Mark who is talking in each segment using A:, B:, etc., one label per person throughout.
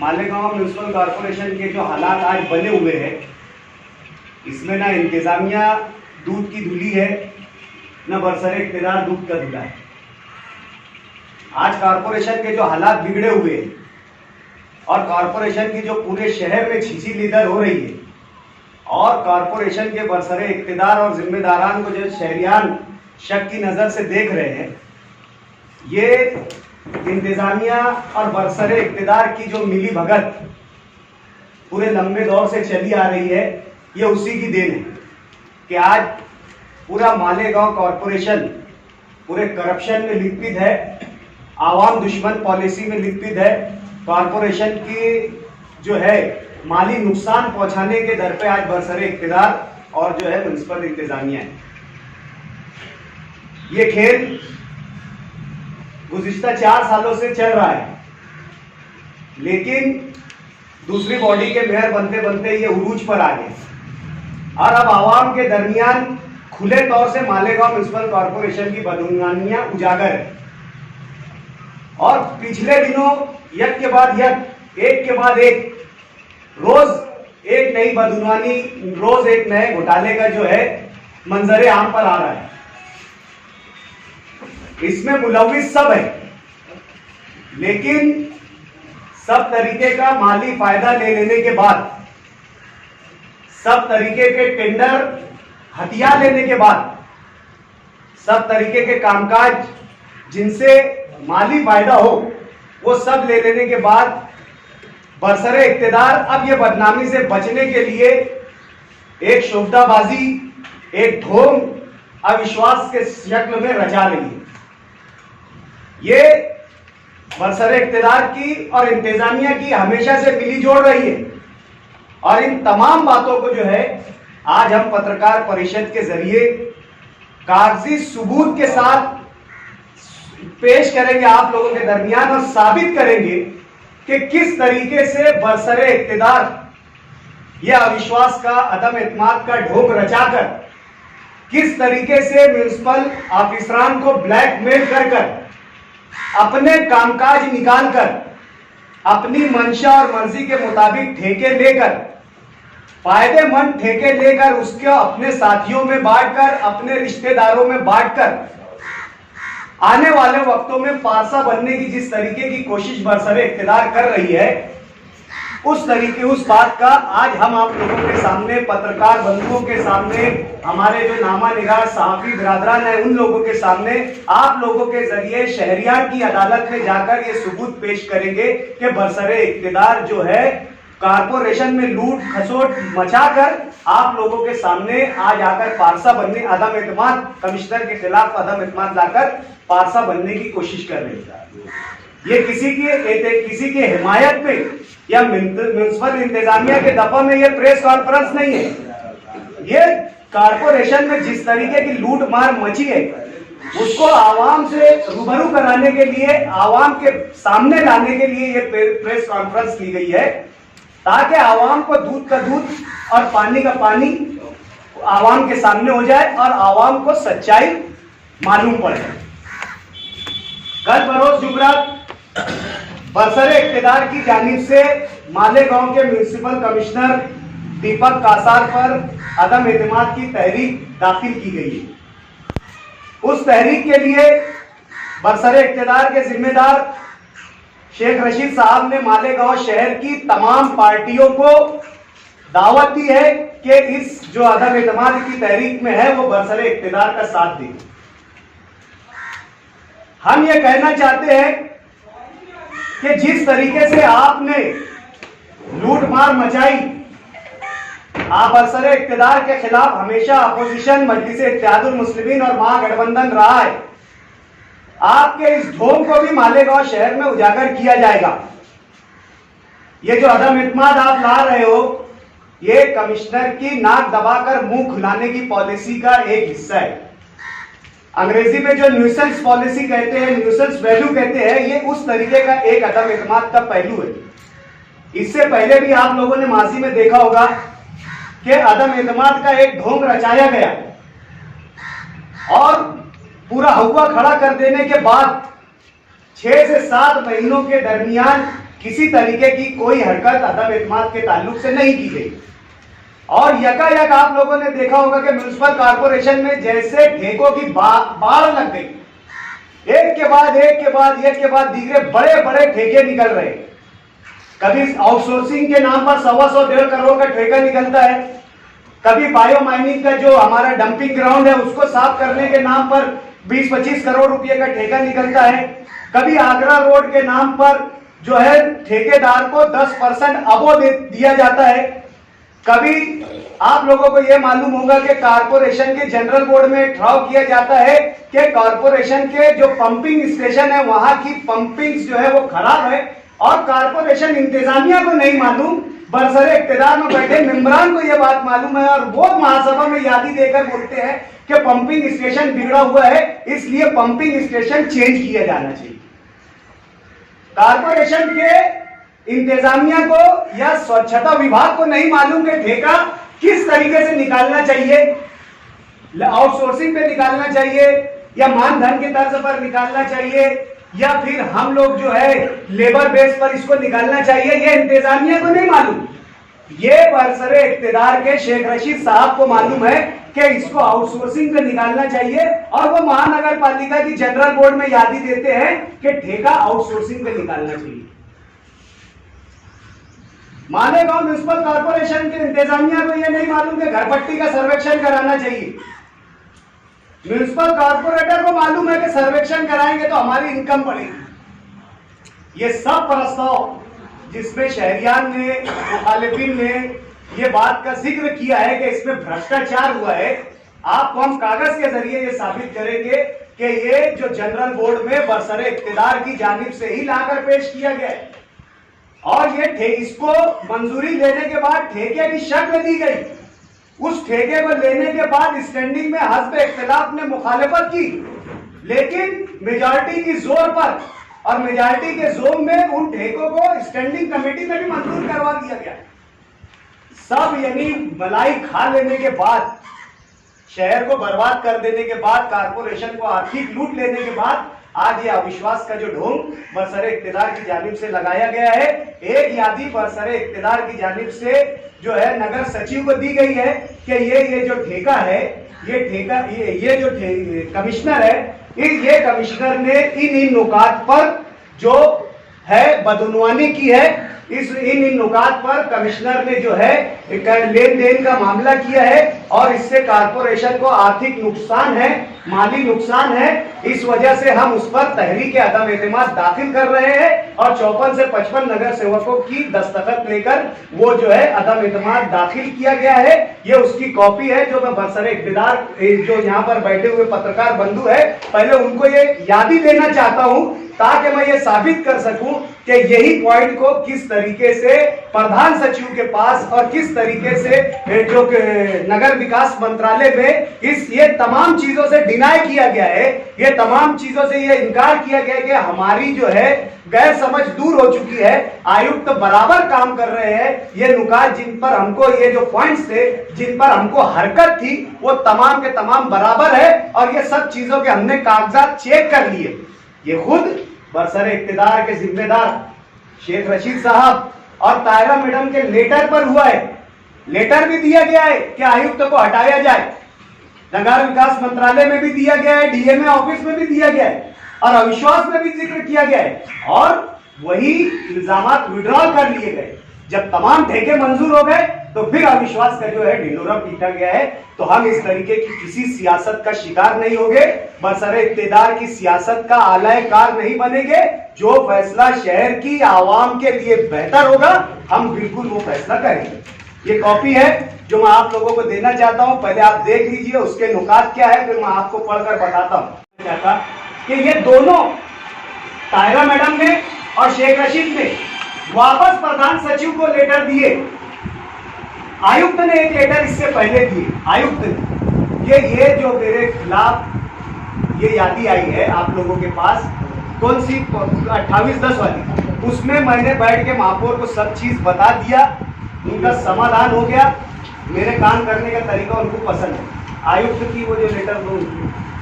A: Malegaon municipal corporation के जो हालात आज बने हुए हैं, इसमें ना इंतजामिया दूध की धुली है, न बरसरे इख्तियार दूध का धुला है। आज कॉरपोरेशन के जो हालात बिगड़े हुए हैं और कॉरपोरेशन की जो पूरे शहर में छीछी लीदर हो रही है और कॉरपोरेशन के बरसरे इख्तियार और जिम्मेदारान को जो शहरियान शक की नज़र से देख रहे हैं, ये इंतजामिया और बरसरे इख्तियार की जो मिली भगत पूरे लंबे दौर से चली आ रही है, ये उसी की देन है कि आज पूरा मालेगांव कॉरपोरेशन पूरे करप्शन में लिप्त है, आवाम दुश्मन पॉलिसी में लिप्त है। कॉरपोरेशन की जो है माली नुकसान पहुंचाने के दर पे आज बरसरे इख्तियार और जो है म्युनिसिपल इंतजामिया है। ये खेल गुज़िश्ता 4 सालों से चल रहा है, लेकिन दूसरी बॉडी के मेयर बनते बनते ये उरूज पर आ गए और अब आवाम के दरमियान खुले तौर से मालेगांव म्युनिसिपल कॉरपोरेशन की बदगुमानियां उजागर है। और पिछले दिनों एक के बाद एक रोज एक नई बदगुमानी, रोज एक नए घोटाले का जो है मंजरे आम पर आ रहा है। इसमें मुलविस सब है, लेकिन सब तरीके का माली फायदा ले लेने के बाद, सब तरीके के टेंडर हथिया लेने के बाद, सब तरीके के कामकाज जिनसे माली फायदा हो वो सब ले लेने के बाद बरसरे इख्तियार अब ये बदनामी से बचने के लिए एक शोभदाबाजी, एक ढोंग अविश्वास के शक्ल में रचा रही है। ये बरसरे इख्तियार की और इंतजामिया की हमेशा से मिली जोड़ रही है और इन तमाम बातों को जो है आज हम पत्रकार परिषद के जरिए कागजी सबूत के साथ पेश करेंगे आप लोगों के दरमियान और साबित करेंगे कि किस तरीके से बरसरे इख्तियार यह अविश्वास का, अदम एतमाद का ढोंग रचाकर किस तरीके से म्युनिसिपल ऑफिसरान को ब्लैकमेल कर अपने कामकाज निकालकर अपनी मंशा और मर्जी के मुताबिक ठेके लेकर, फायदेमंद ठेके लेकर उसके अपने साथियों में बांटकर, अपने रिश्तेदारों में बांटकर आने वाले वक्तों में पारसा बनने की जिस तरीके की कोशिश बरसरे इख्तियार कर रही है, उस बात का आज हम आप लोगों के सामने, पत्रकार बंधुओं के सामने, हमारे जो नामा निगार सहाफी बिरादरान है उन लोगों के सामने, आप लोगों के जरिए शहरियार की अदालत में जाकर ये सबूत पेश करेंगे कि बरसरे इख्तियार जो है कॉरपोरेशन में लूट खसोट मचाकर आप लोगों के सामने आज आकर पारसा बनने, अदम एतमाद, कमिश्नर के खिलाफ अदम एतमाद लाकर पारसा बनने की कोशिश कर रही है। ये किसी की हिमायत में या म्युनिसिपल इंतजामिया के दफा में ये प्रेस कॉन्फ्रेंस नहीं है। ये कॉरपोरेशन में जिस तरीके की लूट मार मची है उसको आवाम से रूबरू कराने के लिए, आवाम के सामने लाने के लिए ये प्रेस कॉन्फ्रेंस की गई है, ताकि आवाम को दूध का दूध और पानी का पानी आवाम के सामने हो जाए और आवाम को सच्चाई मालूम पड़े। कल बरोज जुमरात बरसरे इख्तियार की जानिब से मालेगांव के म्युनिसिपल कमिश्नर दीपक कासार पर अदम एतमाद की तहरीक दाखिल की गई है। उस तहरीक के लिए बरसरे इख्तियार के जिम्मेदार शेख रशीद साहब ने मालेगांव शहर की तमाम पार्टियों को दावत दी है कि इस जो अदम एतमाद की तहरीक में है वो बरसरे इख्तियार का साथ दें। हम ये कहना चाहते हैं कि जिस तरीके से आपने लूट मार मचाई, आप बरसरे इख्तियार के खिलाफ हमेशा अपोजिशन, मजलिस इत्तेहादुल मुस्लिमीन और महागठबंधन रहा है। आपके इस ढोंग को भी मालेगांव शहर में उजागर किया जाएगा। ये जो अदम एतमाद आप ला रहे हो, ये कमिश्नर की नाक दबाकर मुंह खुलाने की पॉलिसी का एक हिस्सा है। अंग्रेजी में जो न्यूसेंस पॉलिसी कहते हैं, न्यूसेंस वैल्यू कहते हैं, ये उस तरीके का एक अदम एतमाद का पहलू है। इससे पहले भी आप लोगों ने माजी में देखा होगा कि अदम एतमाद का एक ढोंग रचाया गया और पूरा हुआ खड़ा कर देने के बाद 6 से 7 महीनों के दरमियान किसी तरीके की कोई हरकत अदम एतमाद के ताल्लुक से नहीं की गई। और यकायक आप लोगों ने देखा होगा कि म्युनिसिपल कॉर्पोरेशन में जैसे ठेकों की बाढ़ लग गई, एक के बाद एक के बाद एक के बाद दीगरे बड़े बड़े ठेके निकल रहे। कभी आउटसोर्सिंग के नाम पर 125-1.5 करोड़ का ठेका निकलता है, कभी बायो माइनिंग का जो हमारा डंपिंग ग्राउंड है उसको साफ करने के नाम पर 20-25 करोड़ रुपए का ठेका निकलता है, कभी आगरा रोड के नाम पर जो है ठेकेदार को 10% अबो दिया जाता है। कभी आप लोगों को यह मालूम होगा कि कारपोरेशन के जनरल बोर्ड में ठहराव किया जाता है कि कारपोरेशन के जो पंपिंग स्टेशन है वहां की पंपिंग जो है वो खराब है, और कारपोरेशन इंतजामिया को नहीं मालूम, बरसरे इख्तियार में बैठे मेंबरान को यह बात मालूम है, और वो महासभा में यादी देकर बोलते हैं कि पंपिंग स्टेशन बिगड़ा हुआ है, इसलिए पंपिंग स्टेशन चेंज किया जाना चाहिए। कारपोरेशन के इंतजामिया को या स्वच्छता विभाग को नहीं मालूम कि ठेका किस तरीके से निकालना चाहिए, आउटसोर्सिंग पे निकालना चाहिए या मानधन के तर्ज पर निकालना चाहिए, या फिर हम लोग जो है लेबर बेस पर इसको निकालना चाहिए, ये इंतजामिया को नहीं मालूम। ये बरसरे इख्तियार के शेख रशीद साहब को मालूम है कि इसको आउटसोर्सिंग पे निकालना चाहिए, और वो महानगर पालिका की जनरल बोर्ड में यादी देते हैं कि ठेका आउटसोर्सिंग पे निकालना चाहिए। मालेगांव म्युनिसिपल कॉर्पोरेशन के इंतजामिया को यह नहीं मालूम कि घरपट्टी का सर्वेक्षण कराना चाहिए। म्युनिसिपल कॉर्पोरेटर को मालूम है कि सर्वेक्षण कराएंगे तो हमारी इनकम बढ़ेगी। ये सब प्रस्ताव जिसमें शहरियान ने, मुखालिफिन ने ये बात का जिक्र किया है कि इसमें भ्रष्टाचार हुआ है, आपको हम कागज के जरिए ये साबित करेंगे कि ये जो जनरल बोर्ड में बरसरे इख्तियार की जानिब से ही लाकर पेश किया गया है, और ये इसको मंजूरी लेने के बाद ठेके की शक्ल दी गई। उस ठेके को लेने के बाद स्टैंडिंग में हस्ब इख्तिलाफ ने मुखालिफत की, लेकिन मेजॉरिटी की जोर पर और मेजॉरिटी के जोर में उन ठेकों को स्टैंडिंग कमेटी में भी मंजूर करवा दिया गया। सब यानी मलाई खा लेने के बाद, शहर को बर्बाद कर देने के बाद, कारपोरेशन को आर्थिक लूट लेने के बाद आज ये अविश्वास का जो ढोंग बरसरे इख्तियार की जानिब से लगाया गया है। एक यादी बरसरे इख्तियार की जानिब से जो है नगर सचिव को दी गई है कि ये जो ठेका है, ये जो कमिश्नर है, ये कमिश्नर ने इन नुकात पर जो है बदउनवानी की है। इन नुकात पर कमिश्नर ने जो है लेन देन का मामला किया है, और इससे कारपोरेशन को आर्थिक नुकसान है, माली नुकसान है। इस वजह से हम उस पर तहरीक अदम एतमाद दाखिल कर रहे हैं, और 54 से 55 नगर सेवकों की दस्तखत लेकर वो जो है अदम एतमाद दाखिल किया गया है। ये उसकी कॉपी है जो मैं बरसरे इख्तियार जो यहाँ पर बैठे हुए पत्रकार बंधु है, पहले उनको ये यादी देना चाहता हूँ ताकि मैं ये साबित कर सकूं कि यही पॉइंट को किस तरीके से प्रधान सचिव के पास और किस तरीके से जो नगर विकास मंत्रालय में ये तमाम चीजों से डिनाई किया गया है, ये तमाम चीजों से ये इनकार किया गया कि हमारी जो है गैर समझ दूर हो चुकी है। आयुक्त बराबर काम कर रहे हैं। ये नुकात जिन पर हमको, ये जो पॉइंट्स थे जिन पर हमको हरकत थी, वो तमाम के तमाम बराबर है, और ये सब चीजों के हमने कागजात चेक कर लिए। ये खुद बरसरे इख्तियार के जिम्मेदार शेख रशीद साहब और तायरा मैडम के लेटर पर हुआ है। लेटर भी दिया गया है कि आयुक्त को हटाया जाए, नगर विकास मंत्रालय में भी दिया गया है, डीएमए ऑफिस में भी दिया गया है, और अविश्वास में भी जिक्र किया गया है, और वही इल्जामात विड्रॉल कर लिए गए। जब तमाम ठेके मंजूर हो गए तो फिर अविश्वास का जो है ढिंडोरा पीटा गया है। तो हम इस तरीके की किसी सियासत का शिकार नहीं होंगे, बरसरे इख्तियार की सियासत का आलायकार नहीं बनेंगे। जो फैसला शहर की आवाम के लिए बेहतर होगा, हम बिल्कुल वो फैसला करेंगे। ये कॉपी है जो मैं आप लोगों को देना चाहता हूं, पहले आप देख लीजिए उसके नुकात क्या है, फिर मैं आपको पढ़कर बताता हूं। चाहता कि ये दोनों तायरा मैडम ने और शेख रशीद ने वापस प्रधान सचिव को लेटर दिए। आयुक्त ने एक लेटर इससे पहले दिए। आयुक्त ने ये जो मेरे खिलाफ ये यादी आई है आप लोगों के पास, कौन सी 28/10 वाली, उसमें मैंने बैठ के महापौर को सब चीज बता दिया, उनका समाधान हो गया। मेरे काम करने का तरीका उनको पसंद है। आयुक्त की वो जो लेटर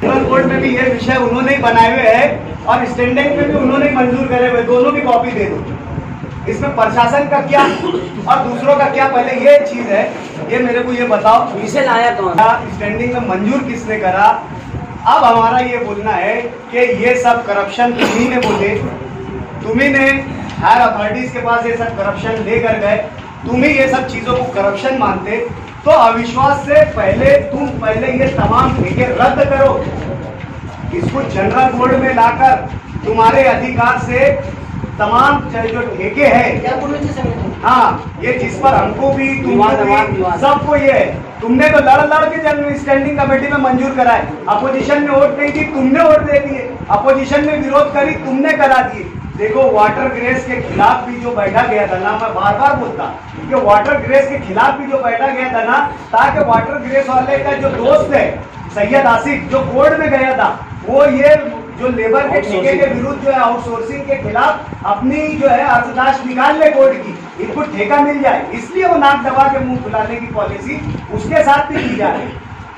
A: जनरल कोर्ट में भी ये विषय उन्होंने ही बनाए हुए हैं, और स्टैंडिंग में भी उन्होंने मंजूर करे हुए, दोनों की कॉपी दे दो। इसमें प्रशासन का क्या और दूसरों का क्या, पहले ये चीज है, ये मेरे को ये बताओ,
B: इसे लाया कौन?
A: स्टैंडिंग में मंजूर किसने करा? अब हमारा ये बोलना है कि ये सब करप्शन तुम्ही ने बोले, तुम्ही ने हायर अथॉरिटीज के पास ये सब करप्शन लेकर गए, तुम्ही ये सब चीजों को करप्शन मानते, तो अविश्वास से तुम पहले ये तमाम ठेके रद्द करो, इसको जनरल मोड में लाकर तुम्हारे अधिकार से तमाम जो ठेके हैं, हाँ, ये जिस पर हमको भी तुमको भी सबको ये है, तुमने तो लड़ के जनरल स्टैंडिंग कमेटी में मंजूर कराए, अपोजिशन ने वोट नहीं दी, तुमने वोट दे दिए, अपोजिशन ने विरोध करी, तुमने करा दिए। देखो वाटर ग्रेस के खिलाफ भी जो बैठा गया था ना, मैं बार बार बोलता कि वाटर ग्रेस के खिलाफ भी जो बैठा गया था ना, ताकि वाटर ग्रेस वाले का जो दोस्त है सैयद आसिफ जो कोर्ट में गया था, वो ये जो लेबर के ठेके के विरुद्ध जो है आउटसोर्सिंग के खिलाफ अपनी जो है अर्जदाश्त निकाल ले कोर्ट की, इनको ठेका मिल जाए, इसलिए वो नाक दबा के मुंह फुलाने की पॉलिसी उसके साथ भी की जा रही।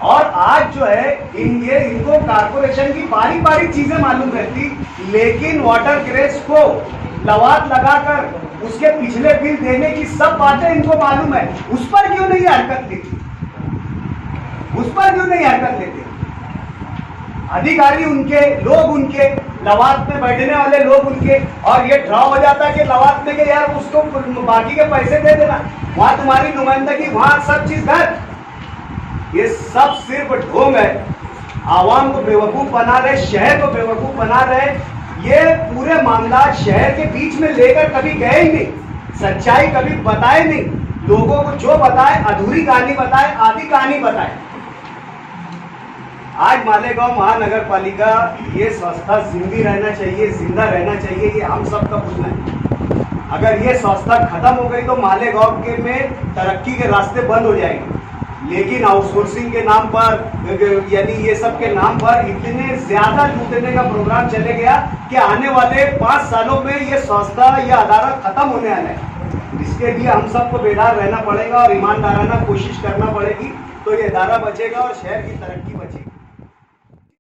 A: और आज जो है इनको कारपोरेशन की बारीक बारीक चीजें मालूम रहती, लेकिन वाटर ग्रेस को लवाद लगाकर उसके पिछले बिल देने की सब बातें इनको मालूम है, उस पर क्यों नहीं हरकत लेती, उस पर क्यों नहीं हरकत लेते? अधिकारी उनके, लोग उनके, लवाद में बैठने वाले लोग उनके, और ये ड्रॉ हो जाता है कि लवाद में के यार उसको बाकी के पैसे दे देना, वहां तुम्हारी नुमाइंदगी, वहां सब चीज घर, ये सब सिर्फ ढोंग है, आवाम को बेवकूफ बना रहे, शहर को बेवकूफ बना रहे। ये पूरे मामला शहर के बीच में लेकर कभी गए ही नहीं, सच्चाई कभी बताए नहीं, लोगों को जो बताए अधूरी कहानी बताए, आधी कहानी बताए। आज मालेगांव महानगर पालिका ये संस्था जिंदी रहना चाहिए, जिंदा रहना चाहिए, ये हम सब का बोलना है। अगर ये संस्था खत्म हो गई तो मालेगांव के में तरक्की के रास्ते बंद हो जाएंगे, लेकिन आउटसोर्सिंग के नाम पर, यानी ये सब के नाम पर इतने ज्यादा लूटने का प्रोग्राम चले गया कि आने वाले 5 सालों में ये संस्था, ये अदालत खत्म होने वाला है। इसके लिए हम सबको बेदार रहना पड़ेगा और ईमानदाराना कोशिश करना पड़ेगी, तो ये अदारा बचेगा और शहर की तरक्की बचेगी।